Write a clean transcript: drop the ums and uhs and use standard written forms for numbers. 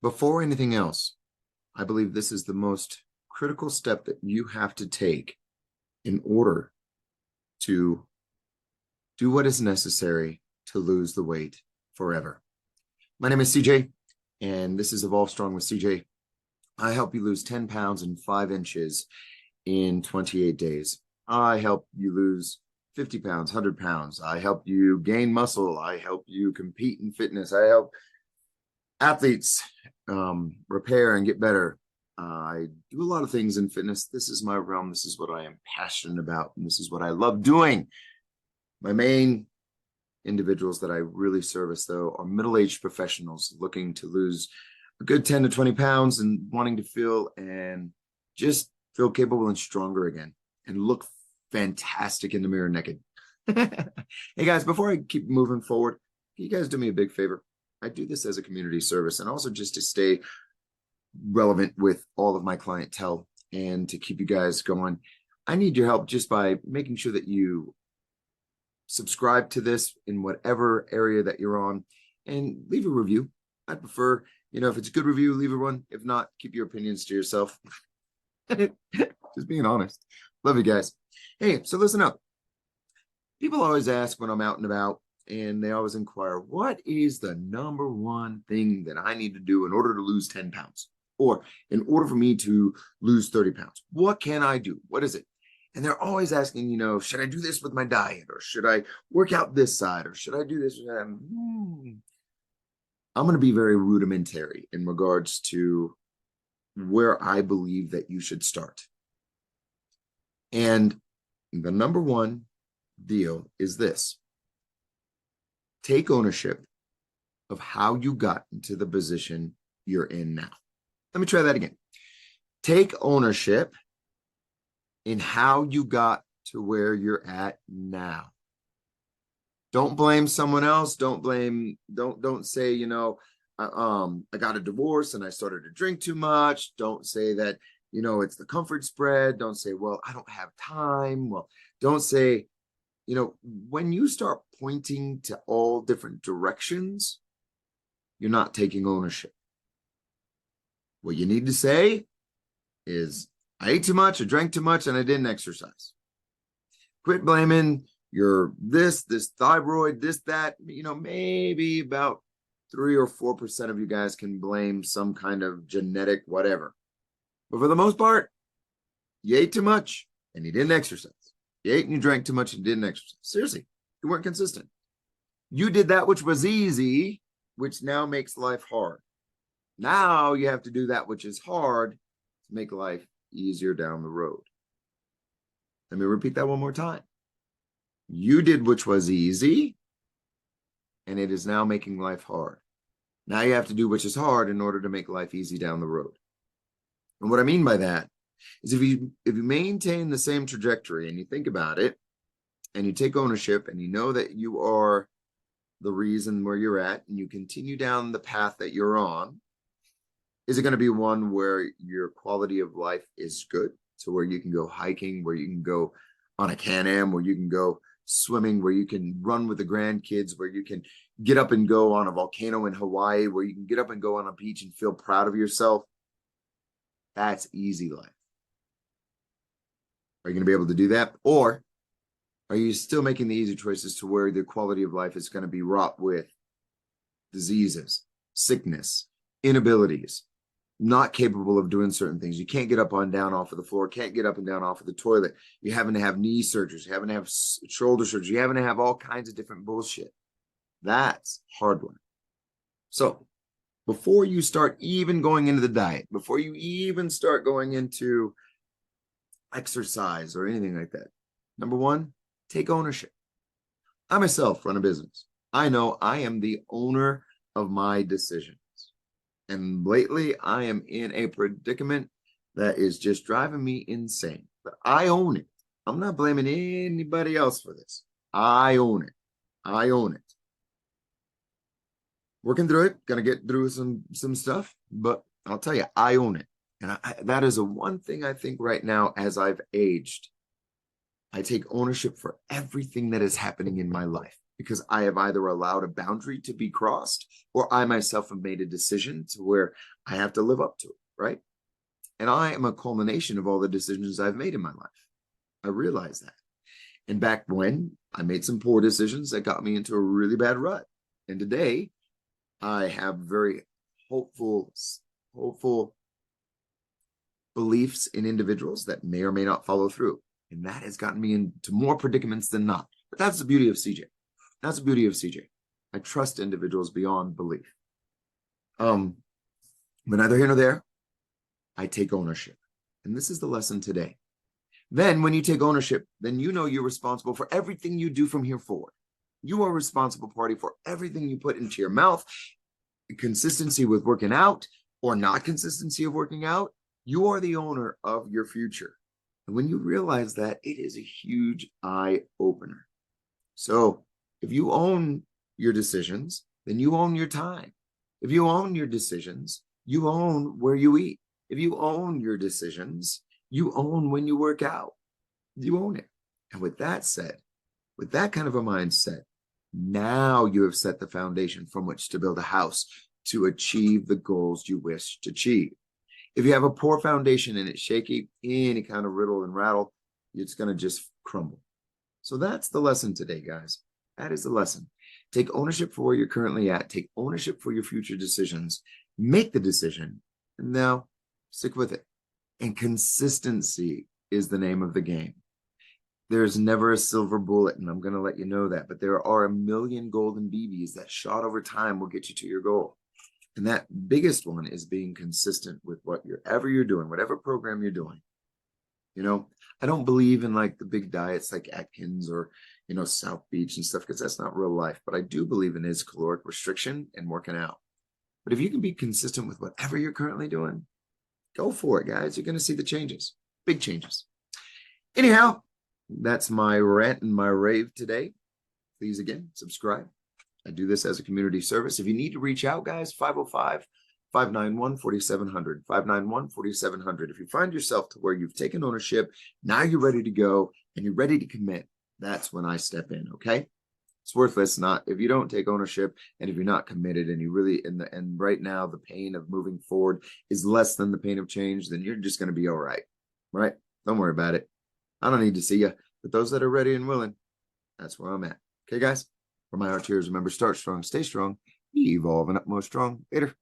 Before anything else, I believe this is the most critical step that you have to take in order to do what is necessary to lose the weight forever. My name is CJ, and this is Evolve Strong with CJ. I help you lose 10 pounds and 5 inches in 28 days. I help you lose 50 pounds, 100 pounds. I help you gain muscle. I help you compete in fitness. I help athletes repair and get better. I do a lot of things in fitness. This is my realm. This is what I am passionate about, and this is what I love doing. My main individuals that I really service, though, are middle-aged professionals looking to lose a good 10 to 20 pounds and wanting to feel and just feel capable and stronger again and look fantastic in the mirror naked. Hey guys, before I keep moving forward, can you guys do me a big favor? I do this as a community service and also just to stay relevant with all of my clientele and to keep you guys going. I need your help just by making sure that you subscribe to this in whatever area that you're on and leave a review. I'd prefer, if it's a good review, leave a one. If not, keep your opinions to yourself. Just being honest. Love you guys. Hey, so listen up. People always ask when I'm out and about, and they always inquire, what is the number one thing that I need to do in order to lose 10 pounds? Or in order for me to lose 30 pounds? What can I do? What is it? And they're always asking, should I do this with my diet? Or should I work out this side? Or should I do this? I'm going to be very rudimentary in regards to where I believe that you should start. And the number one deal is this. Take ownership of how you got into the position you're in now. Let me try that again. Take ownership in how you got to where you're at now. Don't blame someone else. Don't say, I got a divorce and I started to drink too much. Don't say that, it's the comfort spread. Don't say, well, I don't have time. Well, don't say, when you start pointing to all different directions, you're not taking ownership. What you need to say is, I ate too much, I drank too much, and I didn't exercise. Quit blaming your this thyroid, this, that. Maybe about 3 or 4% of you guys can blame some kind of genetic whatever. But for the most part, you ate too much and you didn't exercise. You ate and you drank too much and didn't exercise. Seriously, you weren't consistent. You did that which was easy, which now makes life hard. Now you have to do that which is hard to make life easier down the road. Let me repeat that one more time. You did which was easy, and it is now making life hard. Now you have to do which is hard in order to make life easy down the road. And what I mean by that is if you maintain the same trajectory and you think about it and you take ownership and you know that you are the reason where you're at and you continue down the path that you're on, is it going to be one where your quality of life is good? So where you can go hiking, where you can go on a Can-Am, where you can go swimming, where you can run with the grandkids, where you can get up and go on a volcano in Hawaii, where you can get up and go on a beach and feel proud of yourself. That's easy life. Are you going to be able to do that? Or are you still making the easy choices to where the quality of life is going to be wrought with diseases, sickness, inabilities, not capable of doing certain things? You can't get up and down off of the floor, can't get up and down off of the toilet. You're having to have knee surgeries, you're having to have shoulder surgery, you're having to have all kinds of different bullshit. That's hard one. So before you start even going into the diet, before you even start going into exercise or anything like that, number one, take ownership. I myself run a business. I know I am the owner of my decisions. And lately, I am in a predicament that is just driving me insane. But I own it. I'm not blaming anybody else for this. I own it. I own it. Working through it, gonna get through some stuff, but I'll tell you, I own it. And that is a one thing I think right now as I've aged, I take ownership for everything that is happening in my life. because I have either allowed a boundary to be crossed or I myself have made a decision to where I have to live up to it, right? And I am a culmination of all the decisions I've made in my life. I realize that. And back when I made some poor decisions that got me into a really bad rut. And today I have very hopeful beliefs in individuals that may or may not follow through. And that has gotten me into more predicaments than not. But that's the beauty of CJ. That's the beauty of CJ. I trust individuals beyond belief. But neither here nor there, I take ownership. And this is the lesson today. Then when you take ownership, then you know you're responsible for everything you do from here forward. You are a responsible party for everything you put into your mouth. Consistency with working out or not consistency of working out, you are the owner of your future. And when you realize that, it is a huge eye opener. So if you own your decisions, then you own your time. If you own your decisions, you own where you eat. If you own your decisions, you own when you work out. You own it. And with that said, with that kind of a mindset, now you have set the foundation from which to build a house to achieve the goals you wish to achieve. If you have a poor foundation and it's shaky, any kind of riddle and rattle, it's going to just crumble. So that's the lesson today, guys. That is the lesson. Take ownership for where you're currently at. Take ownership for your future decisions. Make the decision. And now stick with it. And consistency is the name of the game. There's never a silver bullet, and I'm going to let you know that. But there are a million golden BBs that shot over time will get you to your goal. And that biggest one is being consistent with whatever you're doing, whatever program you're doing. You know, I don't believe in like the big diets like Atkins or, you know, South Beach and stuff, because that's not real life. But I do believe in is caloric restriction and working out. But if you can be consistent with whatever you're currently doing, go for it, guys. You're going to see the changes, big changes. Anyhow, that's my rant and my rave today. Please, again, subscribe. I do this as a community service. If you need to reach out, guys, 505-591-4700, 591-4700. If you find yourself to where you've taken ownership, now you're ready to go and you're ready to commit, that's when I step in, okay? It's worthless not if you don't take ownership and if you're not committed and you really and right now the pain of moving forward is less than the pain of change, then you're just going to be all right. Don't worry about it. I don't need to see you. But those that are ready and willing, that's where I'm at. Okay, guys? From my heart to yours, remember, start strong, stay strong, evolve, and up most strong. Later.